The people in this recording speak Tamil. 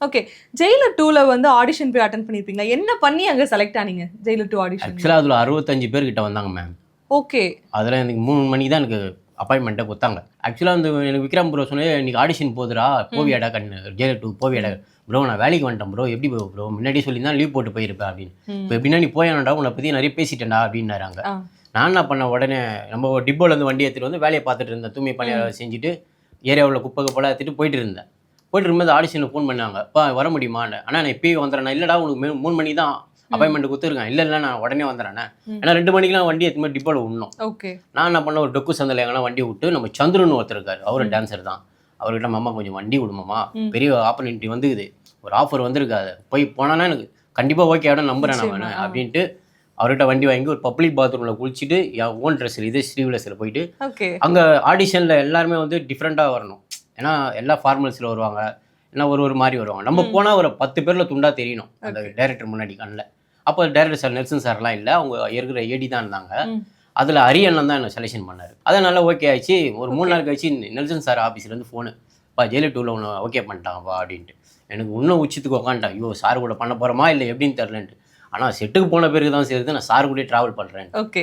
ஓகே. ஜெயிலர் 2ல வந்து ஆடிஷன் போய் அட்டெண்ட் பண்ணிருப்பீங்களா? என்ன பண்ணி அங்க செலக்ட் ஆனீங்க? Jailer 2 audition. ஆக்சுவலாக அதில் 65 பேர் கிட்ட வந்தாங்க மேம். ஓகே. அதில் எனக்கு 3 மணிக்கு தான் எனக்கு அப்பாயின்மெண்ட்டை கொடுத்தாங்க. ஆக்சுவலாக வந்து எனக்கு விக்ரம் ப்ரோ சொன்னே, இன்னைக்கு ஆடிஷன் போகுதுடா, போவியாடா ஜெயிலர் 2 போவியாடா. ப்ரோ நான் வேலைக்கு வந்துட்டேன் ப்ரோ, எப்படி ப்ரோ முன்னாடியே சொல்லியிருந்தா லீவ் போட்டு போயிருப்பேன் அப்படின்னு. இப்போ எப்படின்னா நீ போயானடா, உன்னை பற்றி நிறைய பேசிட்டேன்டா அப்படின்னாராங்க. நான் என்ன பண்ணேன், உடனே நம்ம டிப்போலேருந்து வண்டி எடுத்துகிட்டு வந்து வேலையை பார்த்துட்டு இருந்தேன். தூய்மை பணியாளர் செஞ்சுட்டு ஏரியாவில் குப்பை குப்பெல்லாம் எடுத்துகிட்டு போயிட்டு இருந்தேன். போயிட்டு இருக்கும்போது ஆடிஷனுக்கு ஃபோன் பண்ணாங்க, அப்பா வர முடியுமான்னு. ஆனால் நான் இப்போயே வந்துடுறேன். இல்லைடா உனக்கு 3 மணிக்கு தான் அப்பாயின்மெண்ட் கொடுத்துருக்கேன். இல்லை நான் உடனே வந்துடுறேன். ஏன்னா 2 மணிக்கெலாம் வண்டி எடுத்துமே டிப்போவில் விடணும். ஓகே. நான் என்ன பண்ணேன், ஒரு டொக்கு சந்தில் எங்கன்னா வண்டி விட்டு, நம்ம சந்துருன்னு ஒருத்தர் இருக்காரு, அவரு டான்ஸர் தான். அவர்கிட்ட மாமா கொஞ்சம் வண்டி விடுமாமா, பெரிய ஆப்பர்ச்சுனிட்டி வந்துக்குது, ஒரு ஆஃபர் வந்திருக்காது, போய் போனான்னா எனக்கு கண்டிப்பாக ஓகே ஆகிடும், நம்புறேன் நான் அப்படின்ட்டு அவர்கிட்ட வண்டி வாங்கி ஒரு பப்ளிக் பாத்ரூமில் குளிச்சுட்டு என் ஓன் ட்ரெஸ்ஸில் இது ஸ்லீவ்லெஸ்ஸில் போயிட்டு அங்கே ஆடிஷனில் எல்லாருமே வந்து டிஃப்ரெண்ட்டாக வரணும். ஏன்னா எல்லா ஃபார்மல்ஸில் வருவாங்க, ஏன்னா ஒரு மாதிரி வருவாங்க. நம்ம போனால் ஒரு 10 பேரில் துண்டாக தெரியணும் அந்த டைரக்டர் முன்னாடி கண்ணில். அப்போ டைரக்டர் சார் நெல்சன் சார்லாம் இல்லை, அவங்க இருக்கிற ஏடி தான் இருந்தாங்க. அதில் அரியண்ணன் தான் என்னை செலெக்ஷன் பண்ணார். அதனால ஓகே ஆயிடுச்சு. ஒரு 3 நாள் கழிச்சு நெல்சன் சார் ஆஃபீஸ்லேருந்து ஃபோனு, பா ஜெயிலர் 2ல ஒன்று ஓகே பண்ணிட்டாங்கப்பா அப்படின்ட்டு. எனக்கு இன்னும் உச்சத்துக்கு உட்காந்துட்டேன், ஐயோ சார் கூட பண்ண போகிறோமா இல்லை எப்படின்னு தெரிலன்ட்டு. ஆனால் செட்டுக்கு போன பிறகு தான் சேர்த்து நான் சார் கூட ட்ராவல் பண்ணுறேன். ஓகே.